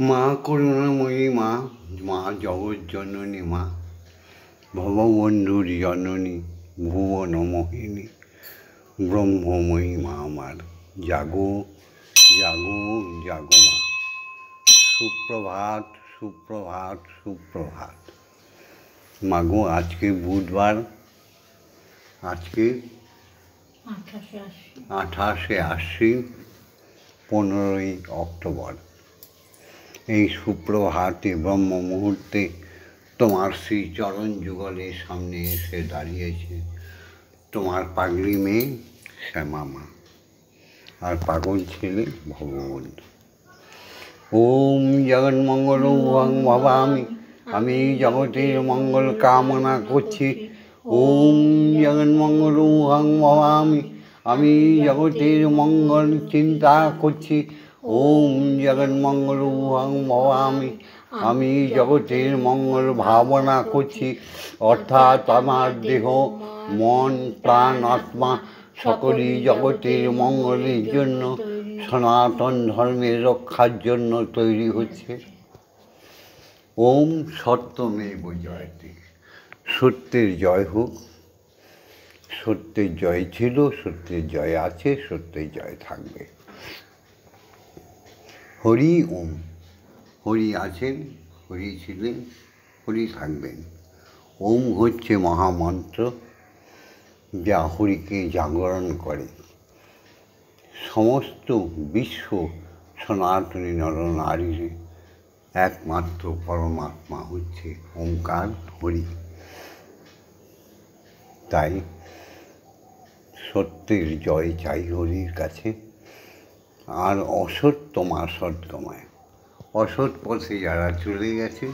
মা করুণাময়ী মা, মা জগজ্জননী মা, ভববন্ধুর জননী, ভুবন মোহিনী, ব্রহ্মময়ী মা আমার, জাগো জাগো জাগো মা। সুপ্রভাত সুপ্রভাত সুপ্রভাত। মাগো, আজকে বুধবার, আজকে 28শে আশ্বিন, 15ই অক্টোবর। এই সুপ্রভাতে ব্রহ্ম মুহূর্তে তোমার শ্রীচরণ যুগলের সামনে এসে দাঁড়িয়েছে তোমার পাগলি মেয়ে শ্যামা মা আর পাগল ছেলে ভগবন্ধু। ওম জগন্মঙ্গল ওয়াং ভাবামি, আমি জগতের মঙ্গল কামনা করছি। ওম জগন্মঙ্গল ওয়াং ভাবামি, আমি জগতের মঙ্গল চিন্তা করছি। ওম জগন্মঙ্গল ওয়াং ভাবামি, আমি জগতের মঙ্গল ভাবনা করছি। অর্থাৎ আমার দেহ, মন, প্রাণ, আত্মা সকলই জগতের মঙ্গলের জন্য, সনাতন ধর্মের রক্ষার জন্য তৈরি হচ্ছে। ওম সত্যমেব জয়তে, সত্যের জয় হোক। সত্যের জয় ছিল, সত্যের জয় আছে, সত্যের জয় থাকবে। হরি ওম। হরি আছেন, হরি ছিলেন, হরি থাকবেন। ওম হচ্ছে মহামন্ত্র, যা হরিকে জাগরণ করে। সমস্ত বিশ্ব সনাতনী নরনারীর একমাত্র পরমাত্মা হচ্ছে ওঙ্কার হরি। তাই সত্যের জয় চাই হরির কাছে। আর অসত্যমা সত্যময়, অসৎ পথে যারা চলে গেছে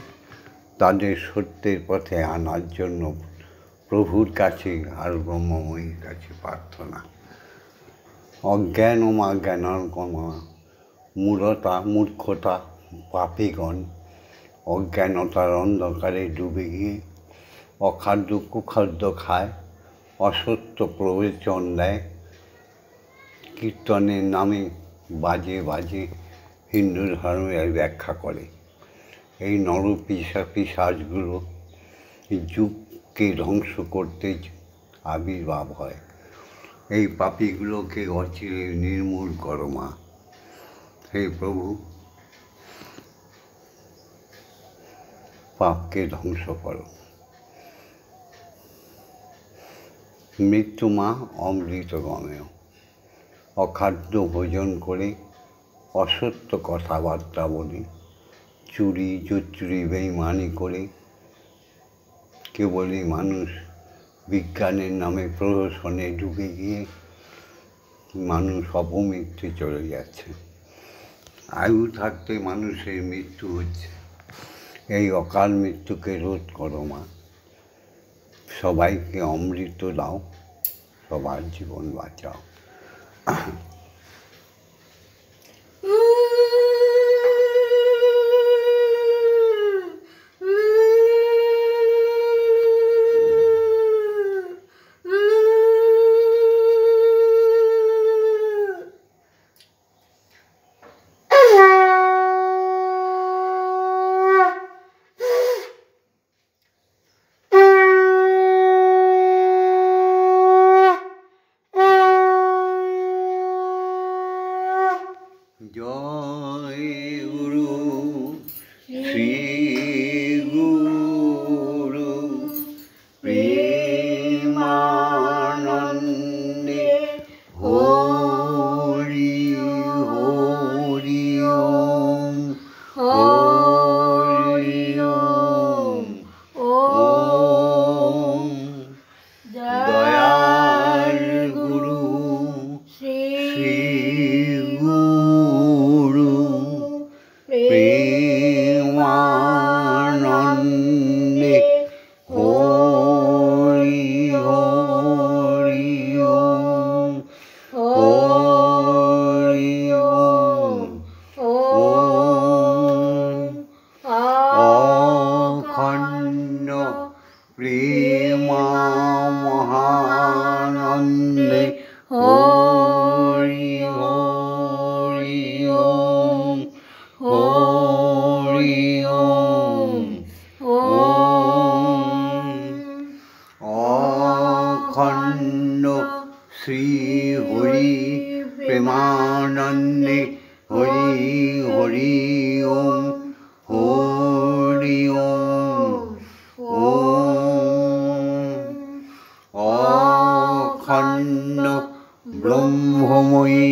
তাদের সত্যের পথে আনার জন্য প্রভুর কাছে আর ব্রহ্মময়ীর কাছে প্রার্থনা। অজ্ঞানমা জ্ঞানার্গমা, মূর্খতা পাপীগণ অজ্ঞানতার অন্ধকারে ডুবে গিয়ে অখাদ্য কুখাদ্য খায়, অসত্য প্রবচন দেয়, কীর্তনের নামে বাজে বাজে হিন্দু ধর্মের ব্যাখ্যা করে। এই পিশাচগুলো যুগকে ধ্বংস করতে আবির্ভাব হয়। এই পাপীগুলোকে অচিরে নির্মূল করো মা। হে প্রভু, পাপকে ধ্বংস করো। মৃত্যু মা অমৃত গমেয়। অখাদ্য ভোজন করে অসত্য কথাবার্তা বলি, চুরি জুচুরি বেইমানি করে কেবলই মানুষ বিজ্ঞানের নামে প্রহসনে ডুবে গিয়ে মানুষ অপমৃত্যু চলে যাচ্ছে। আয়ু থাকতে মানুষের মৃত্যু হচ্ছে। এই অকাল মৃত্যুকে রোধ করো মা। সবাইকে অমৃত দাও, সবার জীবন বাঁচাও। জয় গুরু শ্রী গুরু প্রেমানন্দে হরি হরি ওম হরি ওম ওম। দয়াল গুরু শ্রী প্রেমানন্দে হরি হরি ওম হরি ওম ওম। অখণ্ড প্রেমা মহানন্দে হরি হরি ওম হরি হরি ওম হরি ওম ওম অখণ্ড ব্রহ্মময়ী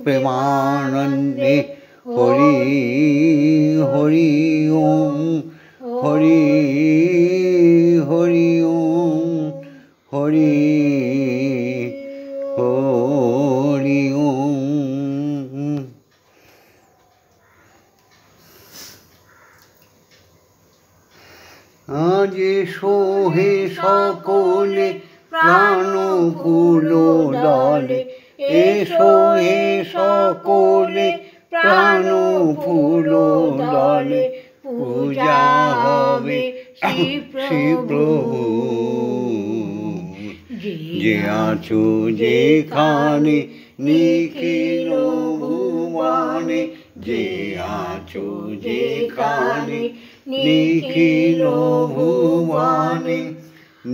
প্রেমানন্দে হরি হরি ওম হরি হরি ওম হরি হরি ওম। আজ সোহে সকলে প্রাণ ফুল দলে, এসো হে সকলে প্রাণ ফুল দলে, পূজা হবে শ্রী প্রভু। যে আছো যেখানে নিখিল ভুবনে, যে আছো যেখানে নিখিল ভুবনে,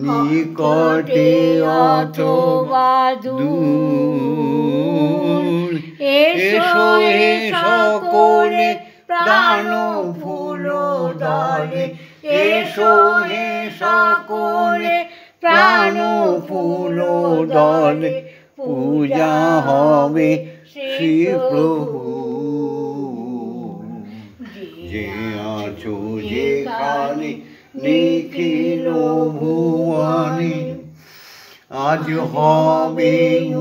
নিকটে অথবা দূর, এসো হে সকলে প্রাণ ফুল দলে, এসো হে সকলে প্রাণ ফুল দলে, পূজা হবে শ্রী প্রভু। যে আছো যেখানে নিখিল ভুবনে, আজ হবে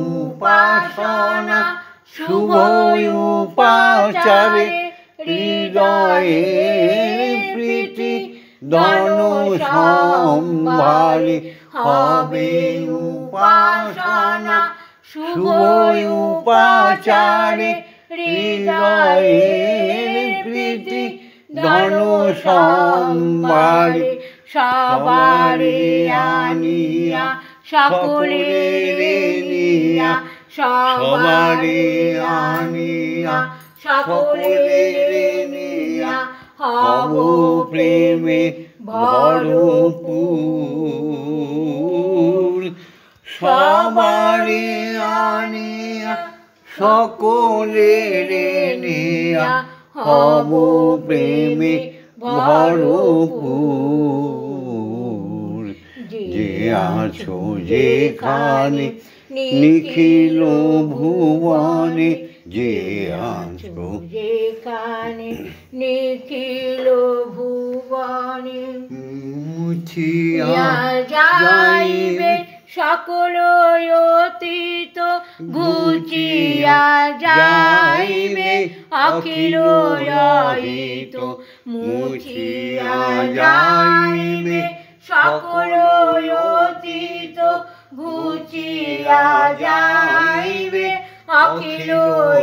উপাসনা শুভ উপাচারে, হৃদয়ের প্রীতি ধন সম্ভারে, হবে উপাসনা শুভ উপাচারে, হৃদয়ের প্রীতি ধন সম্ভারে, সবারে আনিয়া সকলের নিয়া, সবারে আনিয়া সকলের নিয়া, হব প্রেমে ভরপুর। সবারে আনিয়া সকলের নিয়া, হব প্রেমে ভরপুর। যে আছো যেখানে নিখিল ভুবনে, যে আছো যেখানে নিখিল ভুবনে, মুছিয়া যাইবে সকল অতীত, ঘুচিয়া যাইবে অখিল রহিত, মুছিয়া যাইবে সকল অতীত, ঘুচিয়া যাইবে অখিল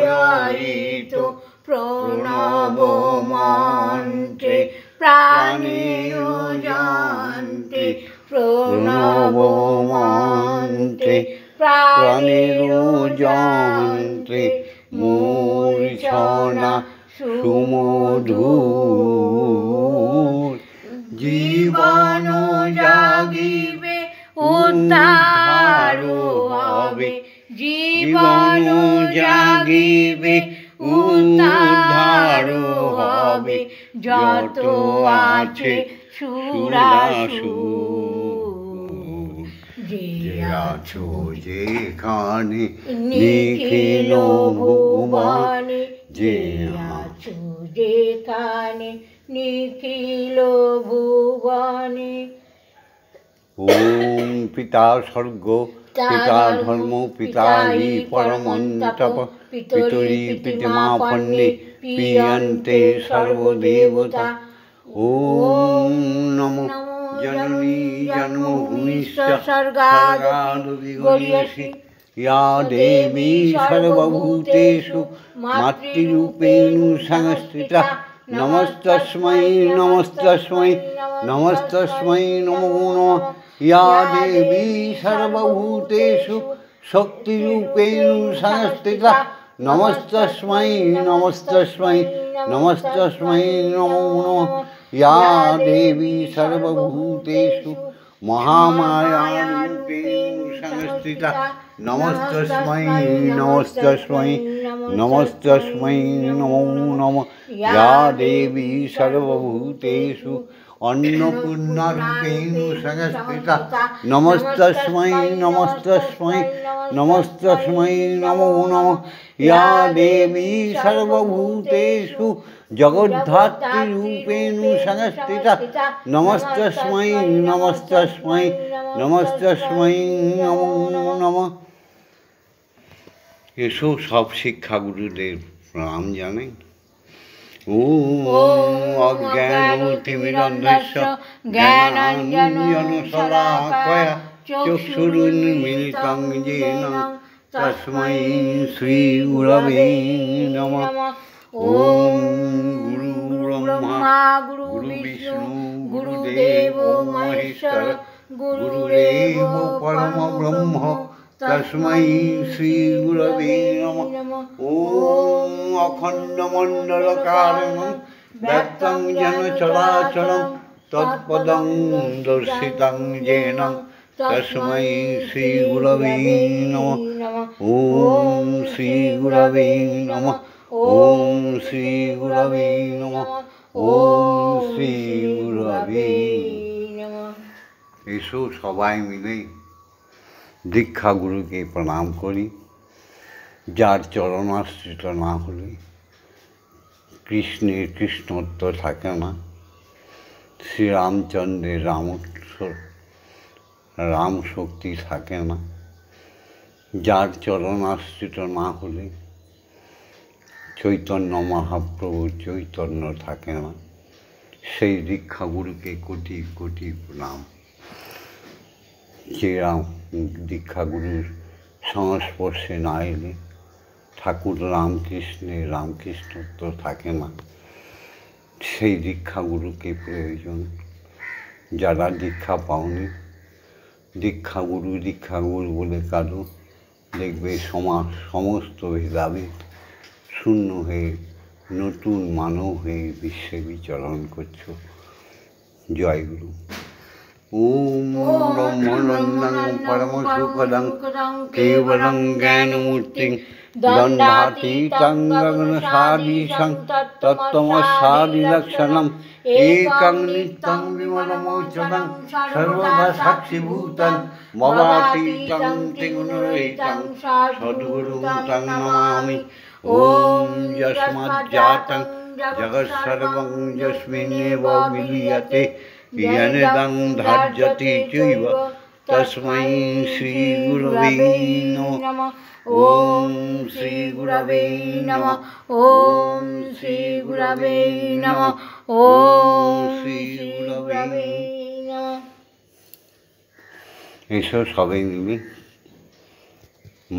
রহিত। প্রণব মন্ত্রে প্রাণের যন্ত্রে, প্রণব মন্ত্রে প্রাণের যন্ত্রে, মূর্ছনা সুমধুর। জীবন জাগিবে উদ্ধার হবে, জীবন জাগিবে উদ্ধার হবে, যত আছে সুরাসুর। যে আছো যেখানে নিখিল ভুবনে, যে আছো যেখানে নিখিল ভুবনে। ওম পিতা স্বর্গ পিতা ধর্ম পিতা হি পরমন্তপ, পিতরি পিতমা পন্নে পিয়ন্তে সর্বদেবতা। ওম নমো জননী জন্মভূমিশ্চ স্বর্গাদপি গরীয়সী, ইয়া দেবী সর্বভূতেষু মাতৃরূপেণ সংস্থিতা। নমস্তস্मै নমস্তস্मै নমস্তস্मै নমো নমঃ। ইয়া দেবী সর্বভূতেষু শক্তিরূপেণ সংস্থিতা। নমস্তস্मै নমস্তস্मै নমস্তস্मै নমো নমঃ। ইয়া দেবী সর্বভূতেষু মহামায়ারূপেণ সংস্থিতা। নমস্তস্मै নমস্তস্मै नमस्तस्मै नमो नमः या देवी सर्वभूतेषु अन्नपूर्णारूपेण संस्थिता नमस्तस्मै नमस्तस्मै नमस्तस्मै नमो नमः या देवी सर्वभूतेषु जगद्धात्रीरूपेण संस्थिता नमस्तस्मै नमस्तस्मै नमस्तस्मै नमो नमः। এসো সব শিক্ষাগুরুদের প্রণাম জানাই। ওম অজ্ঞানতিমিরন্ধস্য জ্ঞানাঞ্জনশলাকয়া চক্ষুরুন্মিলিतं येन তস্मै শ্রীগুরবে নমঃ। ওম গুরু ব্রহ্মা গুরু বিষ্ণু গুরুদেবো মহেশ্বর গুরুরেব পরম ব্রহ্ম তস্मै শ্রীগুরবে নমঃ। ওম অখণ্ডমণ্ডলকারণং ব্যক্तं যেন চরাচরং তৎপদং দর্শিतं येन তস্मै শ্রীগুরবে নমঃ। ওম শ্রীগুরবে নমঃ। ওম শ্রীগুরবে নমঃ। ওম শ্রীগুরবে নমঃ। এসো সবাই মিলে দীক্ষাগুরুকে প্রণাম করি। যার চরণাশ্রিত না হলে কৃষ্ণের কৃষ্ণত্ব থাকে না, শ্রীরামচন্দ্রের রাম শক্তি থাকে না। যার চরণাশ্রিত না হলে চৈতন্য মহাপ্রভুর চৈতন্য থাকে না। সেই দীক্ষাগুরুকে কোটি কোটি প্রণাম। যে দীক্ষাগুরুর সংস্পর্শে না এলে ঠাকুর রামকৃষ্ণের রামকৃষ্ণত্ব থাকে না। সেই দীক্ষাগুরুকে প্রয়োজন। যারা দীক্ষা পাওনি, দীক্ষাগুরু দীক্ষাগুরু বলে কারো দেখবে সমস্ত ভেদাভেদ শূন্য হয়ে নতুন মানব হয়ে বিশ্বে বিচরণ করছো। জয় গুরু। ওম ব্রহ্মানন্দং পরমসুখদং কেবলং জ্ঞানমূর্তিং দণ্ডাতীतं গগনসাদীশং তত্ত্বমস্যাদিলক্ষণম একং নিত্যং বিমলমোচनं সর্বদা সাক্ষীভূतं ভবাতীतं ত্রিগুণরহিतं সদ্গুরুং तं নমামি। ওম যস্মাজ্জাतं জগৎসর্বং যস্মিন্নেব বিলীয়তে জ্ঞানেদং ধার্যতি চৈব তস্मै শ্রীগুরবে নমঃ। ওম শ্রীগুরবে নমঃ। ওম শ্রীগুরবে নমঃ। ওম শ্রীগুরবে নমঃ। এসব সবাই মিলে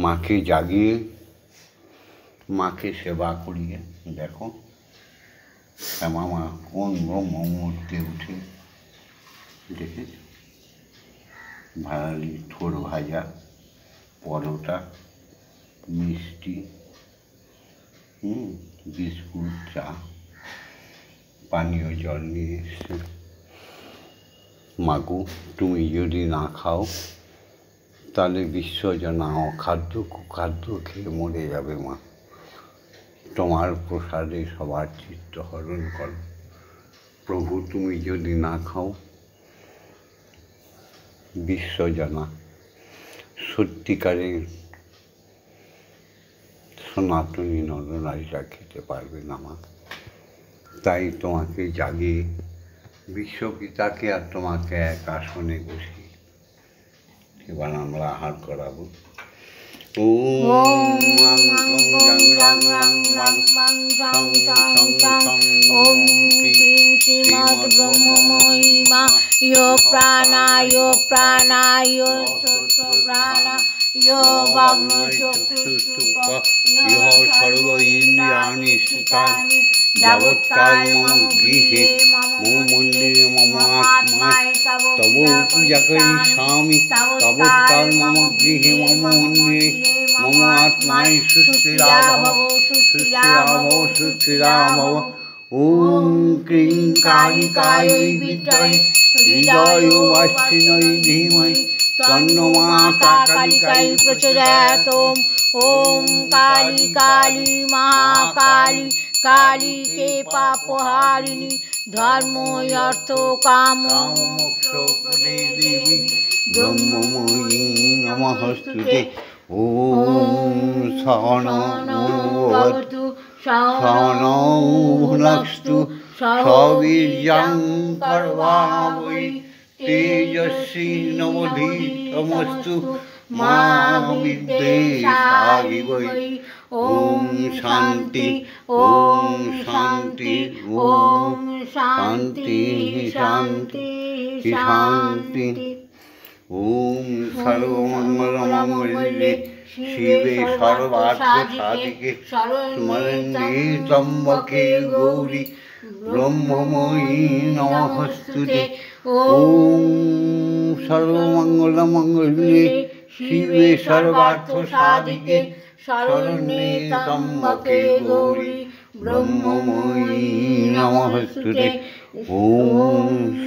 মাকে জাগিয়ে মাকে সেবা করিয়ে দেখো শ্যামা মা কোন ব্রহ্ম মুহূর্তে উঠে দেখেছ। ভাড়ালি থোড় ভাজা, পরোটা, মিষ্টি, বিস্কুট, চা, পানীয় জল নিয়ে এসছে। মাগো, তুমি যদি না খাও তাহলে বিশ্বজনা অখাদ্য কুখাদ্য খেয়ে মরে যাবে। মা, তোমার প্রসাদে সবার চিত্ত হরণ করো। প্রভু, তুমি যদি না খাও বিশ্বজনা সত্যিকারের সনাতনী নরনারীরা খেতে পারবে না। মা, তাই তোমাকে জাগিয়ে বিশ্বপিতাকে আর তোমাকে এক আসনে বসি এবার আমরা আহার করাবো। ওম ওম শ্রীমদ ব্রহ্মমহিমা यो प्राणाय प्राणाय प्राणा यो वाग्मचक्षुष्टुक यो सर्व इंद्रियाणि स्थितानि यावत्काल मम गृहे मम मन्दिरे मम आत्मा तव पूजा करिष्यामि तावत्काल मम गृहे मम मन्दिरे मम आत्मा सुस्थिरा भव सुस्थिरा भव। ओम क्रीं कालिकायै विद्महे हृदयवासिन्यै धीमहि तन्नो माता कालिकायै प्रचोदयात्। ॐ काली काली महाकाली काली के पापहारिणी धर्मो अर्थ काम मोक्षप्रदे देवी ब्रह्ममयी नमस्तुते। ॐ सहनौ भवतु सहनौ भुनक्तु सवीर्यं कर्वावहै तेजस्विनावधीतमस्तु मा विद्विषावहै। ॐ शान्ति ॐ शान्ति ॐ शान्ति शान्ति शान्ति। ॐ सर्वमङ्गलमाङ्गल्ये शिवे सर्वार्थसाधिके शरण्ये त्र्यम्बके गौरी ब्रह्ममयी नमस्तुते। ॐ सर्वमङ्गलमाङ्गल्ये शिवे सर्वार्थसाधिके शरण्ये त्र्यम्बके गौरी ब्रह्ममयी नमस्तुते। ॐ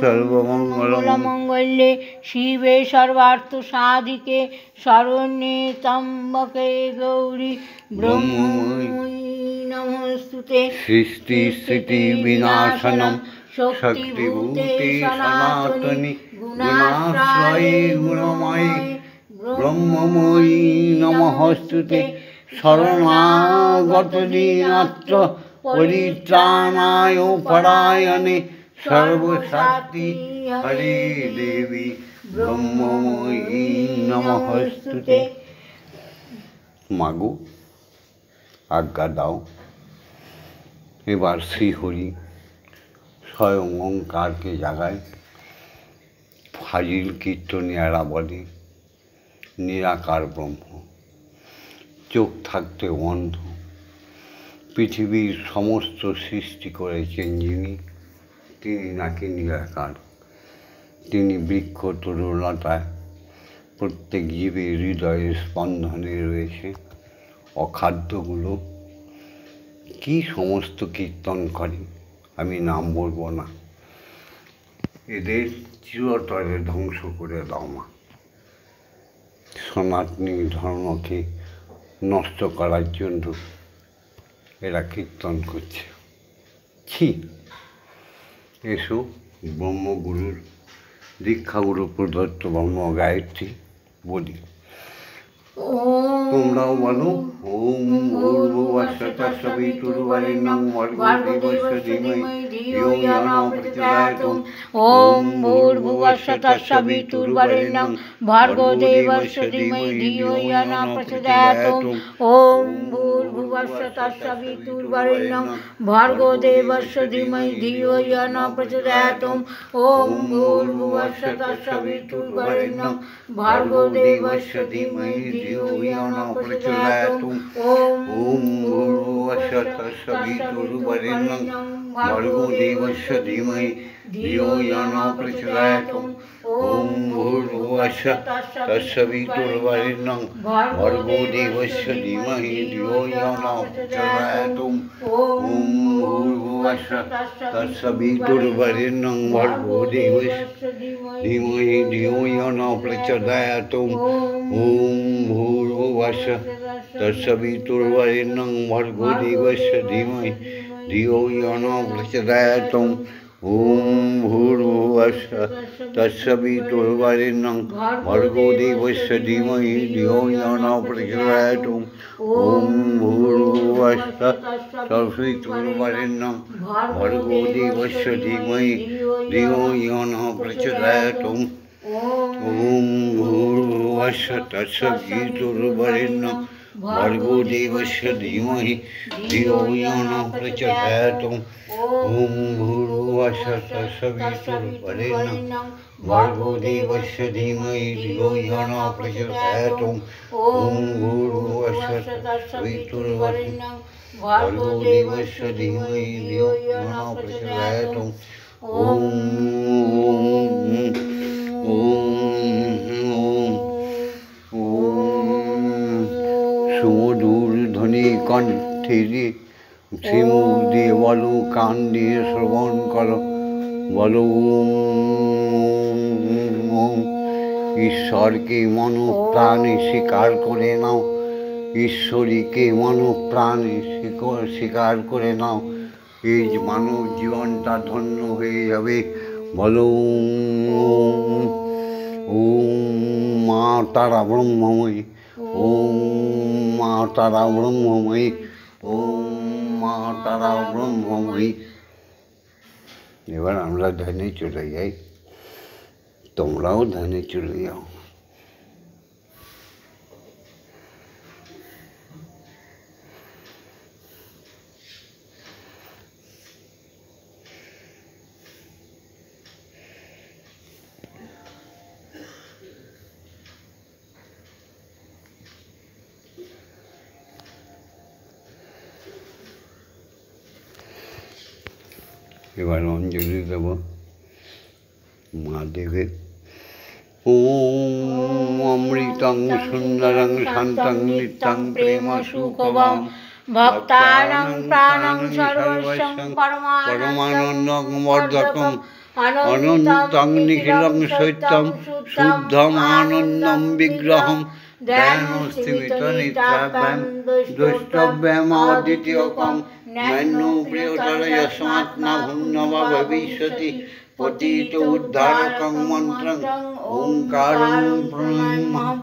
सर्वमङ्गलमाङ्गल्ये शिवे सर्वार्थसाधिके शरण्ये त्र्यम्बके गौरी ब्रह्ममयी नमस्तुते। सृष्टि स्थिति विनाशनं शक्तिभूते सनातनि गुणाश्रये गुणमये ब्रह्ममयी नमस्तुते। शरणागत दीनार्थ परित्राणाय परायणे सर्वशक्ति हरे देवी ब्रह्ममयी नमस्तुते। मागो आज्ञा दाও, এবার শ্রীহরি স্বয়ং ওঙ্কারকে জাগায়। ফাজিল কীর্তনিয়ারা বলে নিরাকার ব্রহ্ম, চোখ থাকতে অন্ধ। পৃথিবীর সমস্ত সৃষ্টি করেছেন যিনি, তিনি নাকি নিরাকার। তিনি বৃক্ষ তরুলতায় প্রত্যেক জীবের হৃদয়ের স্পন্দনে রয়েছে। অখাদ্যগুলো কি সমস্ত কীর্তন করে, আমি নাম বলবো না। এদের চিরতরে ধ্বংস করে দাও মা। সনাতনী ধর্মকে নষ্ট করার জন্য এরা কীর্তন করছে। ছি! এসো ব্রহ্মগুরুর দীক্ষাগুরু প্রদত্ত ব্রহ্ম গায়ত্রী বলি। তোমরাও বলো ওম ভূর্ভুবঃ স্বঃ সবিতুর্বরেণ্যং ভর্গো দেবস্য ধীমহি ধিয়ো यो न प्रचोदयात्। ॐ भूर्भुवः स्वः सवितुर्वरेण्यं भर्गो देवस्य धीमहि धियो यो न प्रचोदयात्। ॐ भूर्भुवः स्वः सवितुर्वरेण्यं भर्गो देवस्य धीमहि धियो यो न प्रचोदयात्। ॐ भूर्भुवः स्वः सवितुर्वरेण्यं भर्गो देवस्य धीमहि धियो यो न प्रचोदयात्। ॐ भूर्भुवः स्वः सवितुर्वरेण्यं भर्गो देवस्य धीमहि धियो यो न प्रचोदयात्। ॐ भूर्भुवः स्वः सवितुर्वरेण्यं भर्गो देवस्य धीमहि धियो यो न प्रचोदयात्। ॐ भूर्भुवः स्वः सवितुर्वरेण्यं भर्गो देवस्य धीमहि धियो यो न प्रचोदयात्। ॐ भूर्भुवः स्वः सवितुर्वरेण्यं भर्गो देवस्य धीमहि धियो यो न प्रचोदयात्। ॐ भूर्भुवः स्वः सवितुर्वरेण्यं भर्गो देवस्य धीमहि धियो यो न प्रचोदयात्। ॐ भूर्भुवः स्वः सवितुर्वरेण्यं भर्गो देवस्य धीमहि धियो यो न प्रचोदयात्। ॐ भूर्भुवः स्वः सवितुर्वरेण्यं भर्गो देवस्य धीमहि धियो यो न प्रचोदयात्। ॐ भूर्भुवः स्वः सवितुर्वरेण्यं भर्गो देवस्य धीमहि धियो यो न प्रचोदयात्। ॐ भूर्भुवः स्वः सवितुर्वरेण्यं भर्गो देवस्य धीमहि धियो यो न प्रचोदयात्। সুমধুর ধ্বনি কণ্ঠে শ্রীমুখ দিয়ে বলো, কান দিয়ে শ্রবণ করো, বলো ঈশ্বরকে মন প্রাণে স্বীকার করে নাও, ঈশ্বরীকে মন প্রাণে স্বীকার করে নাও, এই মানব জীবনটা ধন্য হয়ে যাবে। বলো ওম মা তারা ব্রহ্মময়ী, ওম মা তারা ব্রহ্মময়ী, ওম মা তারা ব্রহ্মময়ী। এবার আমরা ধ্যানে চলে যাই, তোমরাও ধ্যানে চলে যাও। এবার অঞ্জলি দেব মহাদেবের। ওম অমৃতং সুন্দরং শান্তং নিত্যং প্রেম সুখবাম ভক্তানাং প্রাণং সর্বস্বং পরমানন্দং বর্ধকং অনন্তং নিখিলং সত্যম শুদ্ধম আনন্দম বিগ্রহম ধ্যানস্থিত নিত্যাভ্যাম দ্রষ্টব্যাম অদ্বিতীয়কম নান্য প্রিয়তর যস্মাৎ না ভুন্নবা ভবিষ্যতি পতিত উদ্ধারকং মন্ত্রং ওঙ্কারং ব্রহ্মম।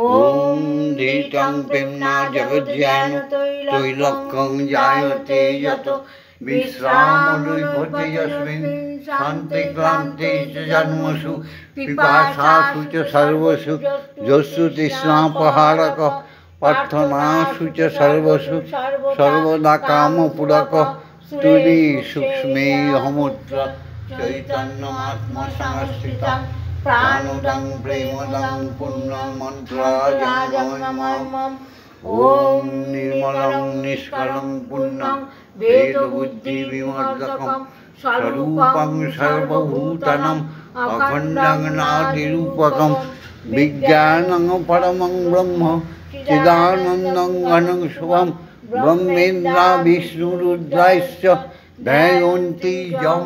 ওম ধীতং প্রেম্না জগজ্ঞান তৈলক্যং জায়তে যত বিশ্রামলুভ্যতে যস্মিন শান্তি ক্লান্তি চ জন্মসু পিপাসাসু চ সর্বসু যস্যু তৃষ্ণাপহারক প্রার্থনাসু চ সর্বসু সর্বদা কামপূরক তুলি সূক্ষ্মে অহমূত্র চৈতন্যমাত্মসংস্থিতং প্রাণোদং প্রেমোদং পুণ্যমন্ত্রাজন্মমম। ওম নির্মলং নিষ্কলং পুণ্যং বেদবুদ্ধি বিমর্দকং স্বরূপং সর্বভূতানাং অখণ্ডং নাদিরূপকং বিজ্ঞানং পরমং ব্রহ্ম চিদানন্দং ঘনং শুভম ব্রহ্মেন্দ্রা বিষ্ণুরুদ্রাশ্চ ধ্যায়ন্তি যম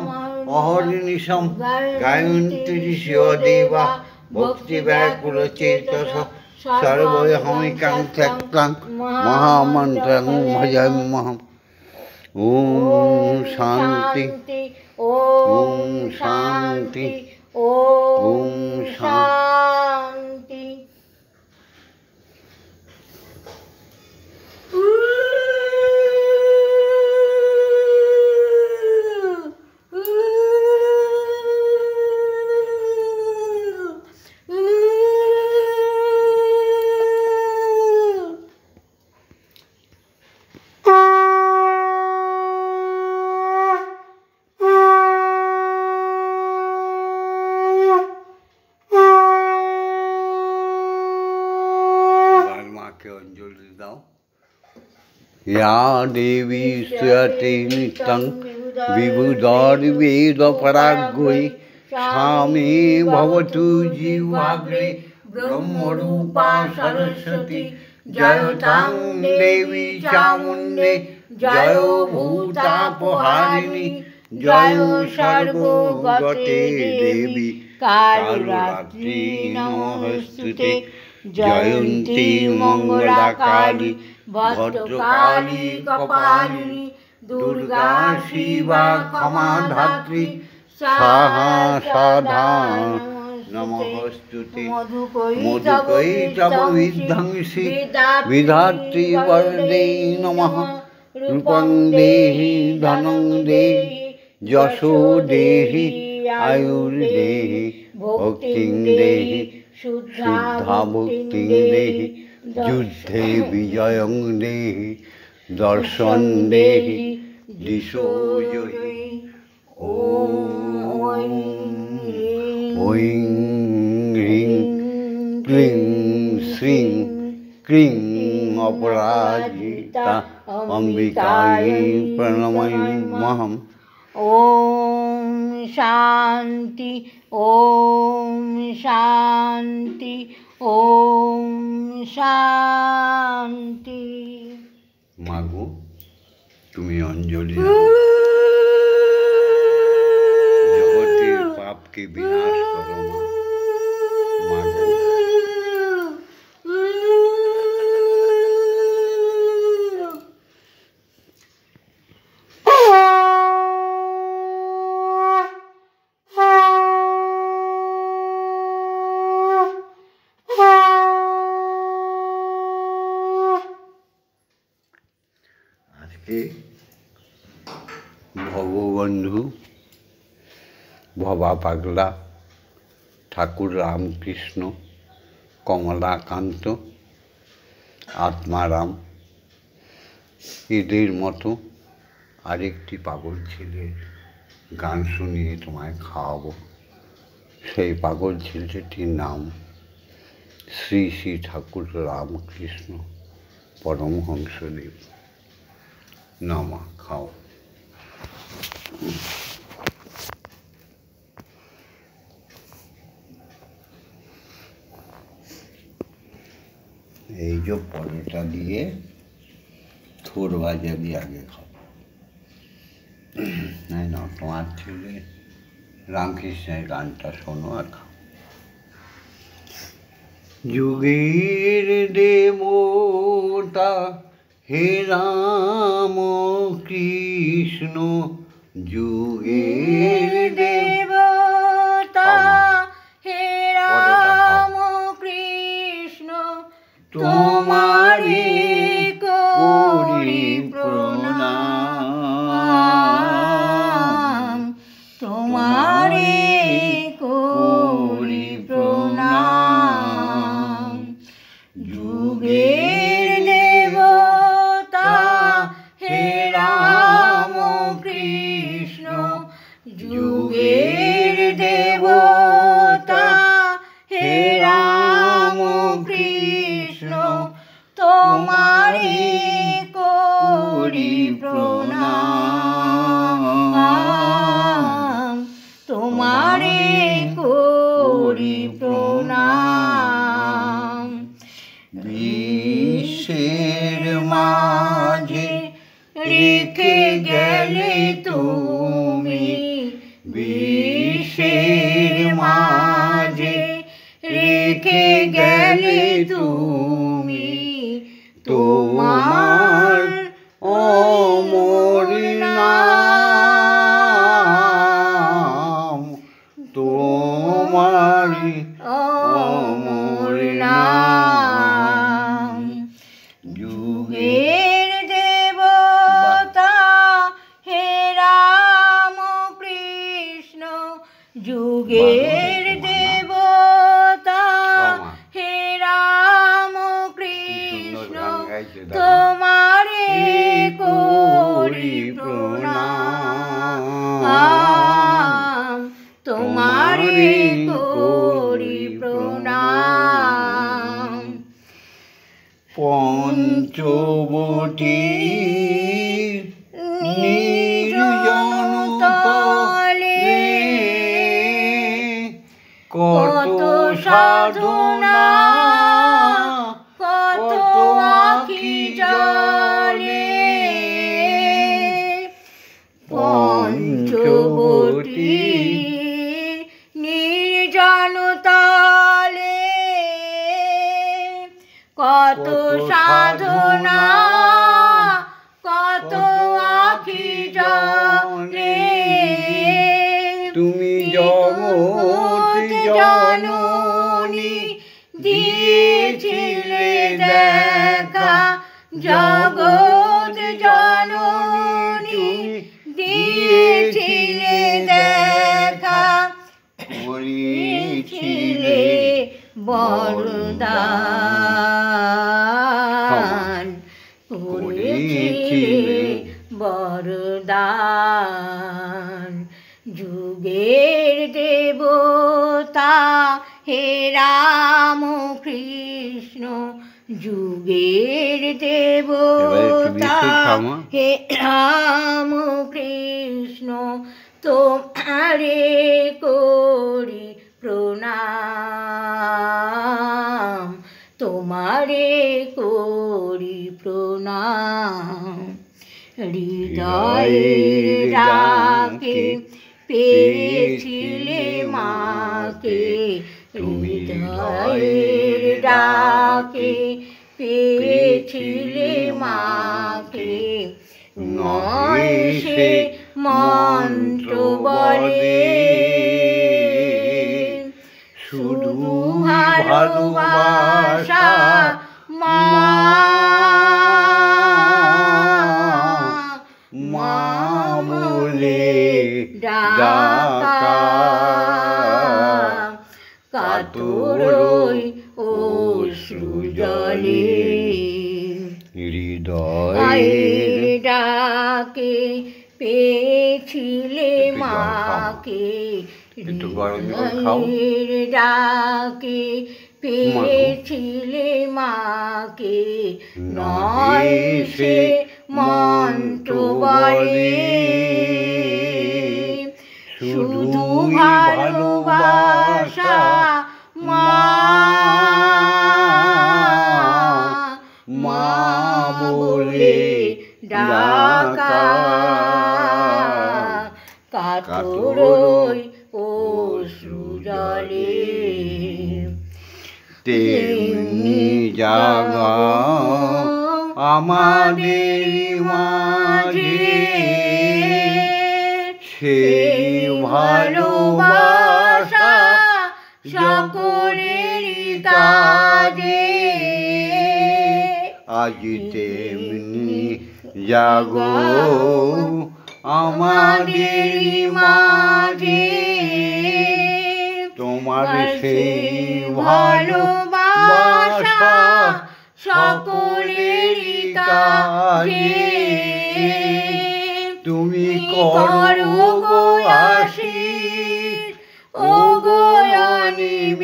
অহর্নিশম গায়ন্তি ঋষিও দেবা ভক্তিব্যাকুলচেতস সর্বহমিকাং ত্যক্তাং মহামন্ত্রং ভজাম্যহম। ওম শান্তি, ওম শান্তি, ওম শান্তি। অঞ্জলি দাও। ইয়া দেবী স্তয়তে নিত্যং বিবুধর্বেদ পরাগ্রহে স্বামী ভবতু জিহ্বাগ্রে ব্রহ্মরূপা সরস্বতী জয়তাং দেবী চামুণ্ডে জয় ভূতাপহারিণী জয় সর্বগতে দেবী কালরাত্রি নমস্তুতে জয়ন্তী মঙ্গলা কালী ভদ্রকালী কপালিনী দুর্গা শিবা ক্ষমা ধাত্রী সাহা সাধা নমস্তুতে মধুকৈটব বিধ্বংসী বিধাত্রী বরদে নমঃ রূপং দেহি ধনং দেহি যশো দেহি আয়ুর্দেহি ভক্তিং দেহি শুদ্ধা ভক্তিং দেহি যুদ্ধে বিজয়ং দেহি দর্শন দেহি দিশো জয়ী। ওম ঐং হ্রিং ক্লিং শ্রীং ক্রিং অপরাজিতা অম্বিকাयै প্রণমাম্যহম। ওম শান্তি, ওম শান্তি, ওম শান্তি। মাগো তুমি অঞ্জলি দাও, জগতের পাপকে বিনাশ করো মা। মাগো জগবন্ধু, ভবা পাগলা, ঠাকুর রামকৃষ্ণ, কমলাকান্ত, আত্মারাম, এদের মতো আরেকটি পাগল ছেলের গান শুনিয়ে তোমায় খাওয়াবো। সেই পাগল ছেলেটির নাম শ্রী শ্রী ঠাকুর রামকৃষ্ণ পরমহংসদেব। নামা খাও। এই যে পরোটা দিয়ে থোর ভাজা দিয়ে আগে খাও। না তোমার ছেলে রামকৃষ্ণের গানটা শোনো আর খাও। যুগের দেবতা হে রাম কৃষ্ণ, যুগের দেবতা হে রাম কৃষ্ণ, তোমারে করি প্রণাম, তোমারে করি প্রণাম। যুগের দেবতা হে রাম কৃষ্ণ, যুগের দেবতা হে রাম কৃষ্ণ, তোমারে করি প্রণাম, তোমারে করি প্রণাম। বিশ্বের মাঝে রেখে গেলে তুমি, বিশ্বের মাঝে রেখে গেলে তুমি, তোমার অমর নাম, তোমার অমর নাম। যুগের দেবতা হে রাম কৃষ্ণ, যুগের দেবতা হে রাম কৃষ্ণ, তোমারে করি প্রণাম, তোমারে করি প্রণাম। পঞ্চবটী নির্জন তলে কত সাধনা, কত আখি জলে, পঞ্চবটী নির্জন তলে কত সাধনা, কত আখি জলে। তুমি জগৎ জননী দিয়েছিলে দেখা, জগৎ জননী দিয়েছিলে দেখা, করেছিলে বরদান, করেছিলে বরদান। যুগের দেবতা হে রাম কৃষ্ণ, যুগের দেবতা হে রাম কৃষ্ণ, তোমারে করি প্রণাম, তোমারে করি প্রণাম। হৃদয়ের ডাকে পেয়েছিলে মাকে, হৃদয়ের ডাকে পেয়েছিলে মাকে, নয় সে মন্ত্র বলে, শুধু ভালোবাসা মা, মা বলে ডাকা কাতর ওই অশ্রু জলে হৃদয়ের ডাকে পেয়েছিলে মাকে একটু গরম জল খাও। হৃদয়ের ডাকে পেয়েছিলে মাকে নয় সে মন্ত্র বলে শুধু ভালোবাসা মা মা বলে ডাকা কাতর ওই অশ্রু জলে তেমনি জাগাও আমাদের মাঝে সেই ভালোবাসা সকলেরই কাজে আজ তেমনি জাগো আমাদের মাঝে তোমার সেই ভালোবাসা সকলেরই কাজে তুমি করো গো আশীষ ও গো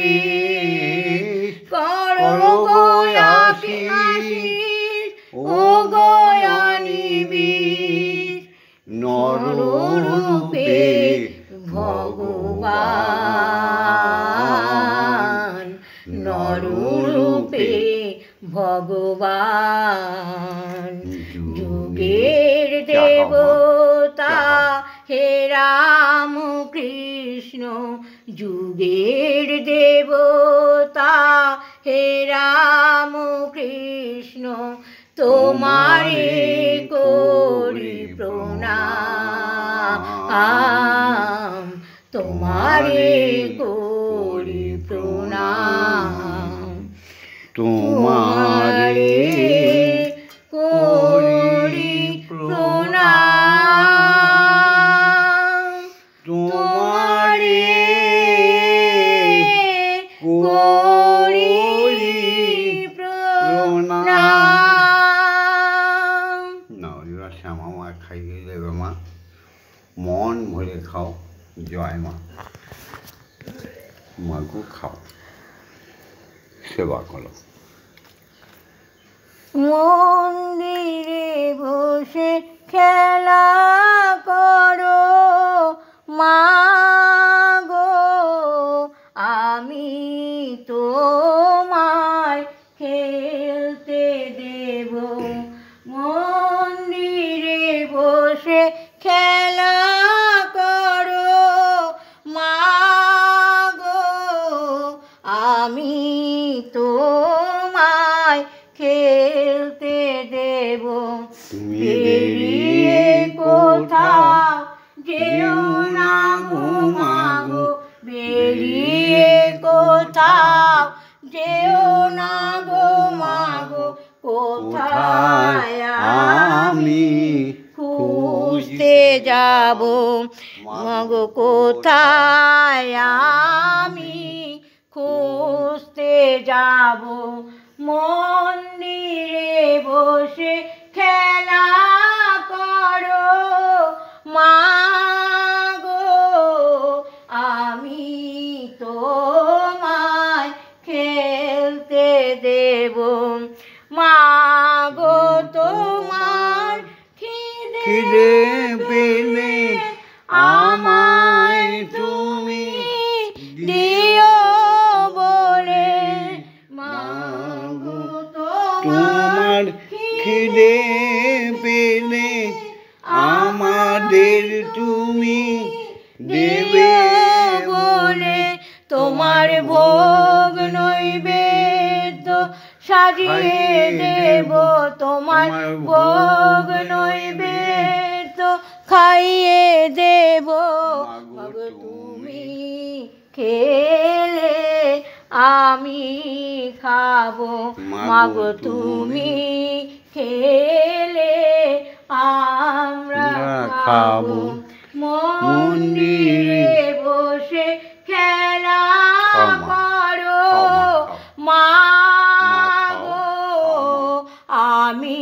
অনিমেষ করো গো আশীষ ও গো অনিমেষ নররূপে ভগবান নররূপে ভগবান যুগের দেবতা হে রাম কৃষ্ণ যুগের দেবতা হে রাম কৃষ্ণ তোমারে করি প্রণাম তোমারে করি প্রণাম তোমারে করি প্রণাম তোমারে করি প্রণাম। প্রণাম না এবার শ্যামা মা খাইয়ে দেবে মা, মন ভরে খাও। জয় মা, মাগো খাও, সেবা করো। মন্দিরে বসে খেলা করো মা গো আমি তোমায় খেলতে দেব মন্দিরে বসে খেলা করো মা গো আমি তোমায় খেলতে দেব তুমি বেরিয়ে কোথাও যেও না গো মাগো বেরিয়ে কোথাও যেও না গো মাগো কোথায় আমি খুঁজতে যাব মাগো কোথায় আমি খুঁজতে যাব মন্দিরে বসে খেলা করো মা গো আমি তোমায় খেলতে দেব মা গো তোমার খিদে পেলে আমায় তুমি দিও বলে মা গো তোমার খিদে পেলে আমাদের তুমি দেবে বলে তোমার ভোগ নৈবেদ্য সাজিয়ে দেব তোমার ভোগ নৈবেদ্য খাইয়ে দেব মাগো তুমি খেলে আমি খাবো মাগো তুমি খেলে আমরা খাবো মন্দিরে বসে খেলা করো মা গো, আমি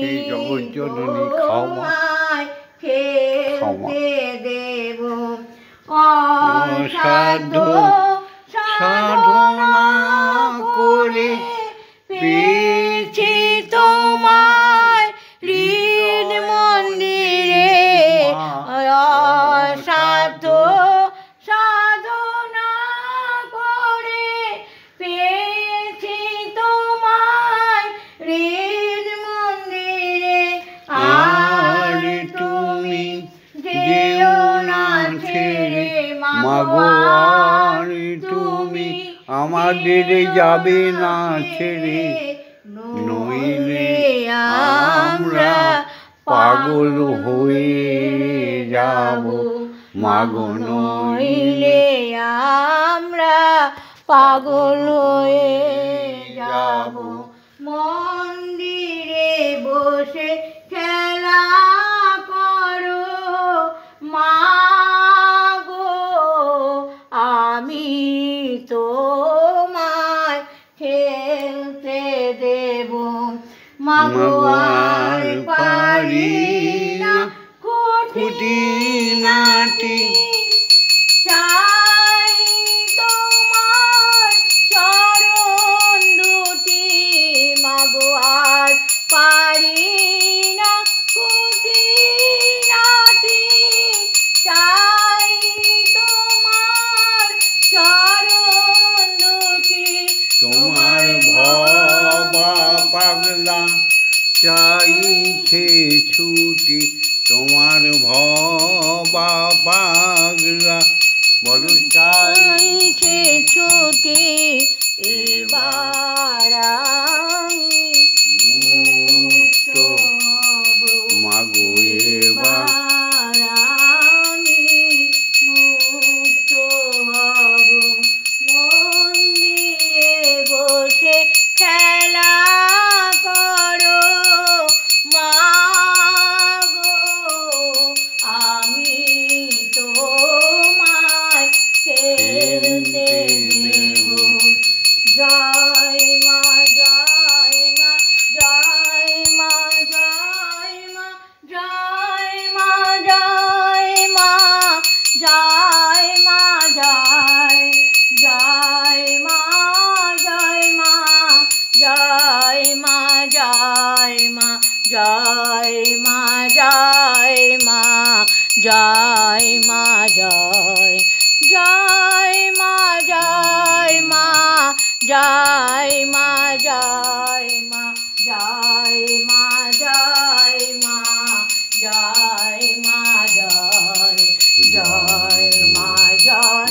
তোমায় খেলতে দেব অসাধ্য সাধনা করে পেয়েছি তোমায় হৃদ মন্দিরে অসাধ্য সাধনা করে পেয়েছি তোমায় হৃদ মন্দিরে আর তুমি যেও না ছেড়ে মাগো, আর তুমি আমাদের যাবে না ছেড়ে, নইলে আমরা পাগল হয়ে যাব মাগো, নইলে আমরা পাগল হয়ে যাব। মন্দিরে বসে খেলা করো মা গো, আমি তোমায় খেলতে দেব মাগো, আর পারি না খুঁটিনাটি, চাই তোমার চরণ দুটি মাগো, আর পারি না খুঁটিনাটি, চাই তোমার চরণ দুটি, তোমার ভবা পাগলা চাইছে ছুটি, তোমার ভবা পাগলা বড় চাইছে ছুটি, এবার আমি মুক্ত মাগো, এবার আমি মুক্ত হব। মন্দিরে বসে খেলা করো মা গো, আমি তোমায় খেলতে দেব। জয় মা জয় মা জয় মা জয় মা জয় মা জয় মা জয় মা জয় জয় মা জয় মা জয় মা জয় মা জয় মা জয় মা জয় মা জয় জয় মা জয় মা জয় মা জয় মা জয় মা জয় মা জয় মা জয় জয় মা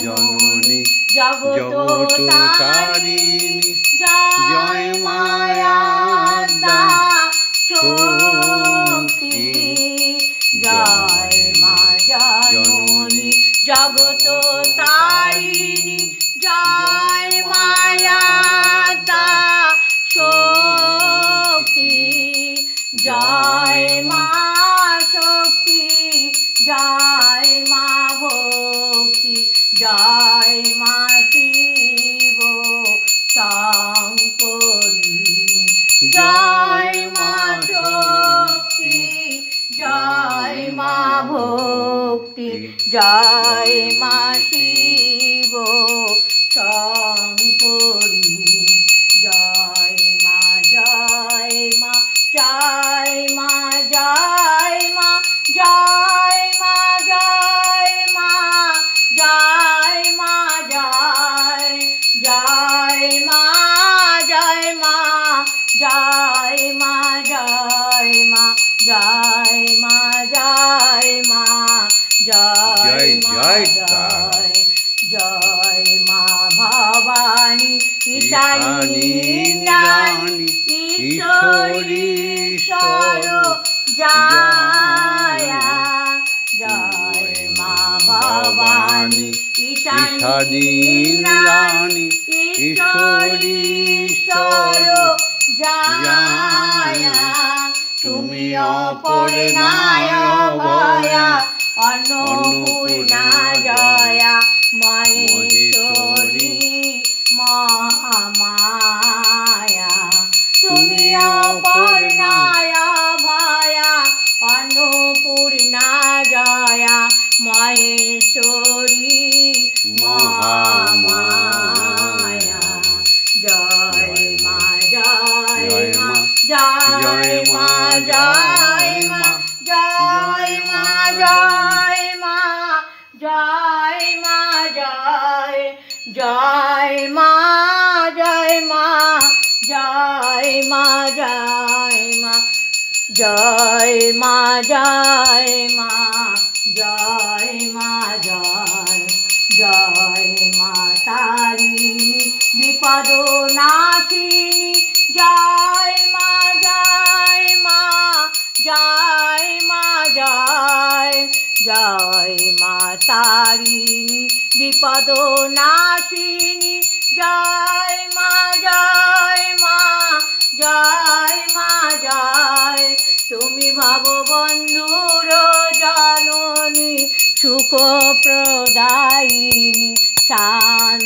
জননী জগত তারিণী জয় মায়া শক্তি, জয় মা জননী জগত তারিণী জয় মায়া শক্তি, জয় মা শক্তি, জয় মা ভক্তি, জয় মা শিব শঙ্করী, জয় মা শক্তি, জয় মা ভক্তি, জয় মা শিব শঙ্করী, জয় মা জয় মা জয় মা জয় মা জয় মা জয় মা জয় মা জয় জয় মা জয় মা জয় মা জয় মা জয় মা জয় মা জয় মা জয় জয় মা ভবানী ঈশানী রানী ঈশ্বরী ঈশ্বর জয়া, জয় মা ভবানী ঈশানী রানী ঈশ্বরী ঈশ্বর জয়া, তুমি অপর নায় ভয়া অন্নপূর্ণা জয়া। জয় মা জয় জয় মা জয় মা জয় মা জয় মা জয় মা জয় মা জয় মা জয় জয় মা তারিণী বিপদ নাশিনী জয় মা জয় মা জয় মা জয় জয় মা তারিণী বিপদ নাশিনী জয় মা জয় মা জয় মা জয় তুমি ভববন্ধুর জননী সুখ প্রদায়িনী শান্তিদায়িনী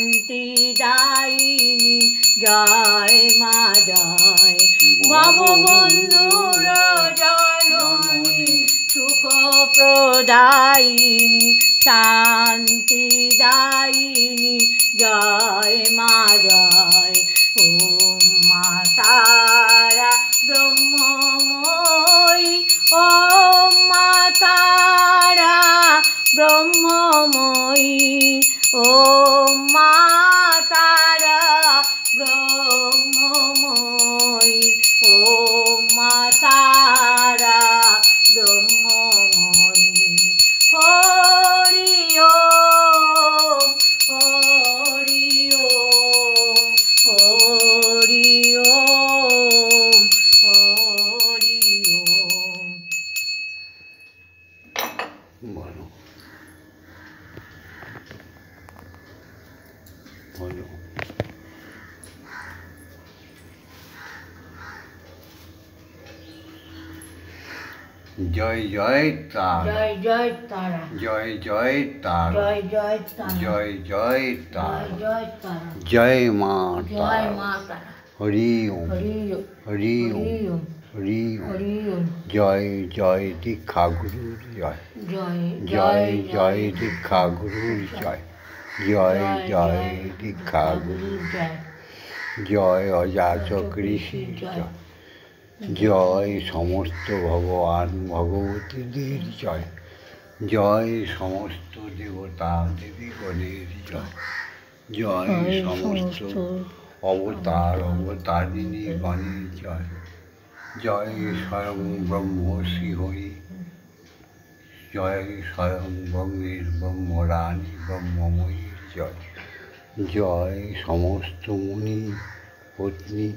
জয় মা জয় ভববন্ধুর জননী সুখ প্রদায়িনী শান্তিদায়িনী জয় মা জয় ওম মা তারা ব্রহ্মময়ী ওম মা তারা ব্রহ্মময়ী ওম মা তারা ব্রহ্মময়ী ওম মা তারা ব্রহ্মময়ী হরি ওম হরি ওম হরি ওম হরি ওম। বলো বলো জয় জয় তারা জয় জয় তারা জয় জয় তারা জয় জয় তারা জয় জয় জয় তারা জয় তারা জয় মা জয় তারা মা তারা হরি ওম হরি ওম হরি ওম হরি ওম হরি ওম হরি ওম জয় জয় দীক্ষা গুরুর জয় জয় জয় জয় দীক্ষা গুরুর জয় জয় জয় দীক্ষা গুরু জয় জয় অযাচক ঋষির জয় জয় সমস্ত ভগবান ভগবতীদের জয় জয় সমস্ত দেবতা দেবীগণের জয় জয় সমস্ত অবতার অবতারিণী গণের জয় জয় স্বয়ং ব্রহ্ম শ্রীহরি জয় স্বয়ং ব্রহ্মের ব্রহ্মরানী ব্রহ্মময়ীর জয় জয় সমস্ত মুনি পত্নী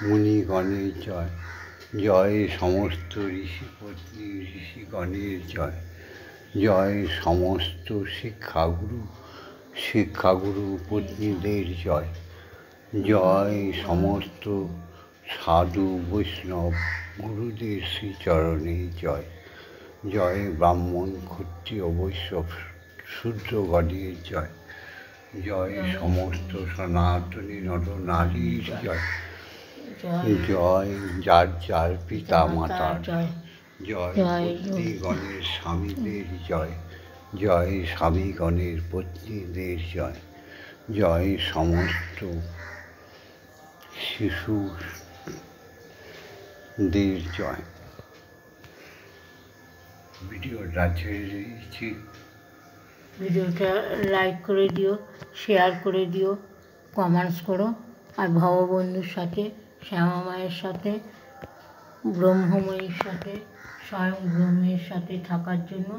মুনিগণের জয় জয় সমস্ত ঋষি পত্নী ঋষিগণের জয় জয় সমস্ত শিক্ষাগুরু পত্নীদের জয় জয় সমস্ত সাধু বৈষ্ণব গুরুদের শ্রীচরণে জয় জয় ব্রাহ্মণ ক্ষত্রিয় বৈষ্ণব শূদ্রগণের জয় জয় সমস্ত সনাতনী নর নারীর জয় জয় যার যার পিতা মাতার জয় জয় পত্নীগণের স্বামীদের জয় জয় স্বামীগণের পত্নীদের জয় জয় সমস্ত শিশুদের জয় ভিডিওটা ছেড়ে দিয়েছি ভিডিওটা লাইক করে দিও শেয়ার করে দিও কমেন্টস করো আর ভববন্ধুর সাথে শ্যামা মায়ের সাথে ব্রহ্মময়ীর সাথে স্বয়ং ব্রহ্মের সাথে থাকার জন্য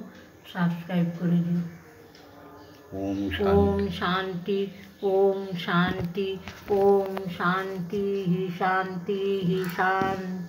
সাবস্ক্রাইব করে দিও। ওম ওম শান্তি ওম শান্তি ওম শান্তি শান্তি শান্তি।